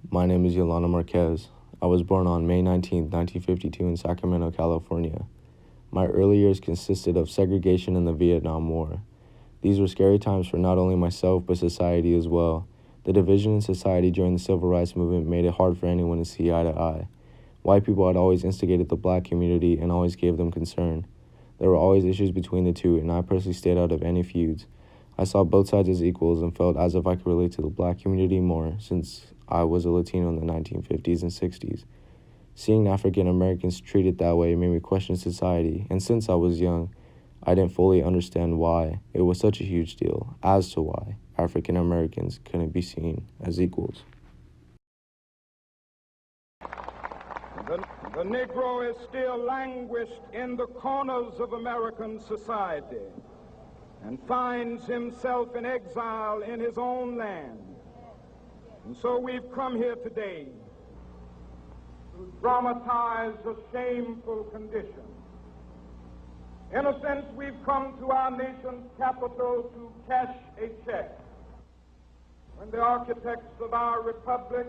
My name is Yolanda Marquez. I was born on May 19, 1952 in Sacramento, California. My early years consisted of segregation in the Vietnam War. These were scary times for not only myself, but society as well. The division in society during the Civil Rights Movement made it hard for anyone to see eye to eye. White people had always instigated the black community and always gave them concern. There were always issues between the two, and I personally stayed out of any feuds. I saw both sides as equals and felt as if I could relate to the black community more since I was a Latino in the 1950s and 60s. Seeing African Americans treated that way made me question society, and since I was young, I didn't fully understand why it was such a huge deal as to why African Americans couldn't be seen as equals. The Negro is still languished in the corners of American society and finds himself in exile in his own land. And so we've come here today to dramatize a shameful condition. In a sense, we've come to our nation's capital to cash a check. When the architects of our republic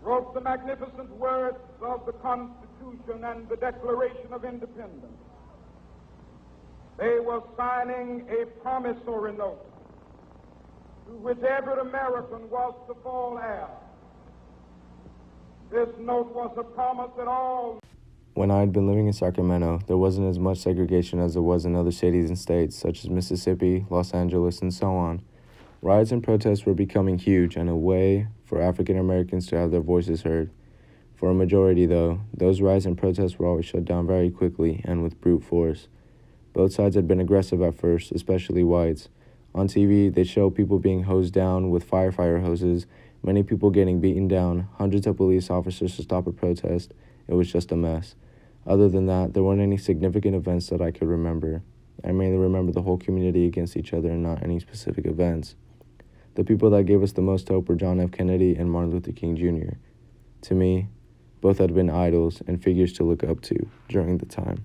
wrote the magnificent words of the Constitution and the Declaration of Independence, they were signing a promissory note to which every American was to fall heir. This note was a promise that all. When I had been living in Sacramento, there wasn't as much segregation as there was in other cities and states, such as Mississippi, Los Angeles, and so on. Riots and protests were becoming huge and a way for African Americans to have their voices heard. For a majority, though, those riots and protests were always shut down very quickly and with brute force. Both sides had been aggressive at first, especially whites. On TV, they show people being hosed down with fire hoses, many people getting beaten down, hundreds of police officers to stop a protest. It was just a mess. Other than that, there weren't any significant events that I could remember. I mainly remember the whole community against each other and not any specific events. The people that gave us the most hope were John F. Kennedy and Martin Luther King Jr. To me, both had been idols and figures to look up to during the time.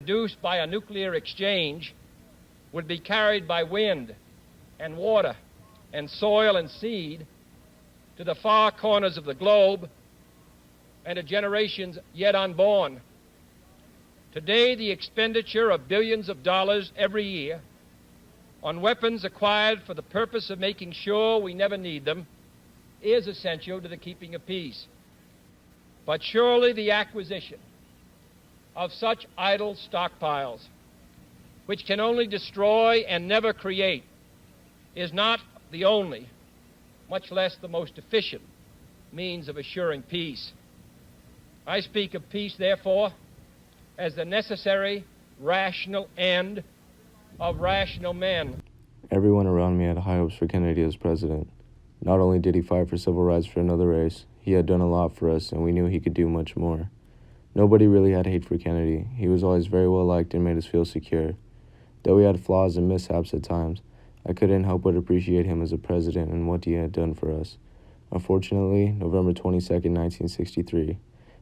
Produced by a nuclear exchange would be carried by wind and water and soil and seed to the far corners of the globe and to generations yet unborn. Today, the expenditure of billions of dollars every year on weapons acquired for the purpose of making sure we never need them is essential to the keeping of peace. But surely the acquisition of such idle stockpiles, which can only destroy and never create, is not the only, much less the most efficient, means of assuring peace. I speak of peace, therefore, as the necessary, rational end of rational men. Everyone around me had high hopes for Kennedy as president. Not only did he fight for civil rights for another race, he had done a lot for us, and we knew he could do much more. Nobody really had hate for Kennedy. He was always very well liked and made us feel secure. Though he had flaws and mishaps at times, I couldn't help but appreciate him as a president and what he had done for us. Unfortunately, November 22nd, 1963,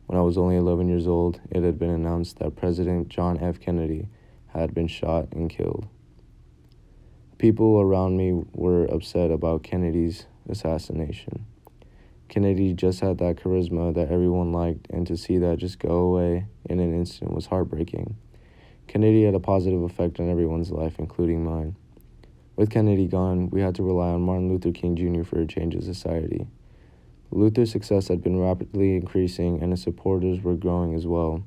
when I was only 11 years old, it had been announced that President John F. Kennedy had been shot and killed. People around me were upset about Kennedy's assassination. Kennedy just had that charisma that everyone liked, and to see that just go away in an instant was heartbreaking. Kennedy had a positive effect on everyone's life, including mine. With Kennedy gone, we had to rely on Martin Luther King Jr. for a change of society. Luther's success had been rapidly increasing, and his supporters were growing as well.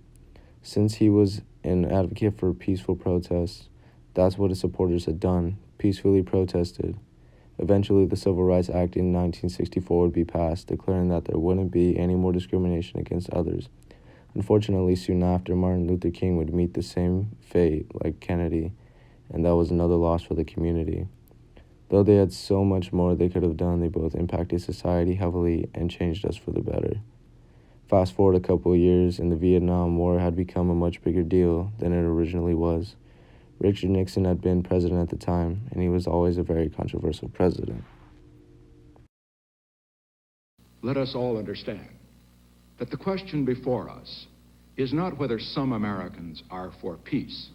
Since he was an advocate for peaceful protests, that's what his supporters had done, peacefully protested. Eventually, the Civil Rights Act in 1964 would be passed, declaring that there wouldn't be any more discrimination against others. Unfortunately, soon after, Martin Luther King would meet the same fate like Kennedy, and that was another loss for the community. Though they had so much more they could have done, they both impacted society heavily and changed us for the better. Fast forward a couple of years, and the Vietnam War had become a much bigger deal than it originally was. Richard Nixon had been president at the time, and he was always a very controversial president. Let us all understand that the question before us is not whether some Americans are for peace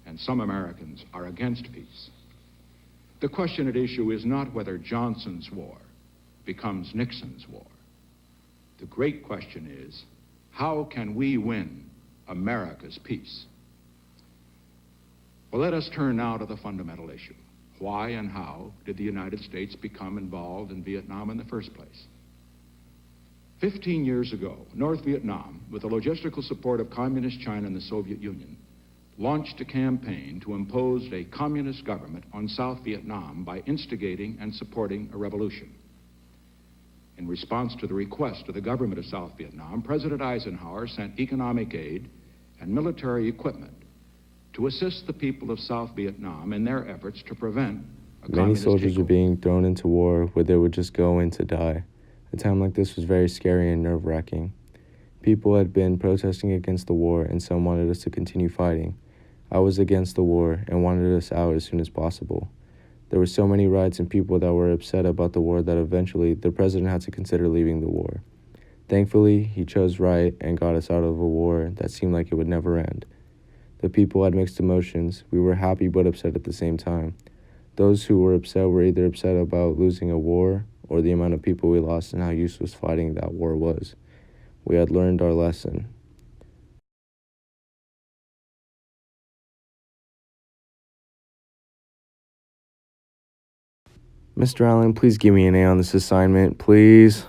and some Americans are against peace. The question at issue is not whether Johnson's war becomes Nixon's war. The great question is, how can we win America's peace? Well, let us turn now to the fundamental issue. Why and how did the United States become involved in Vietnam in the first place? 15 years ago, North Vietnam, with the logistical support of Communist China and the Soviet Union, launched a campaign to impose a communist government on South Vietnam by instigating and supporting a revolution. In response to the request of the government of South Vietnam, President Eisenhower sent economic aid and military equipment to assist the people of South Vietnam in their efforts to prevent a Many communist soldiers were takeover. being thrown into war where they would just go in to die. A time like this was very scary and nerve-wracking. People had been protesting against the war, and some wanted us to continue fighting. I was against the war and wanted us out as soon as possible. There were so many riots and people that were upset about the war that eventually the president had to consider leaving the war. Thankfully, he chose right and got us out of a war that seemed like it would never end. The people had mixed emotions. We were happy but upset at the same time. Those who were upset were either upset about losing a war or the amount of people we lost and how useless fighting that war was. We had learned our lesson. Mr. Allen, please give me an A on this assignment, please.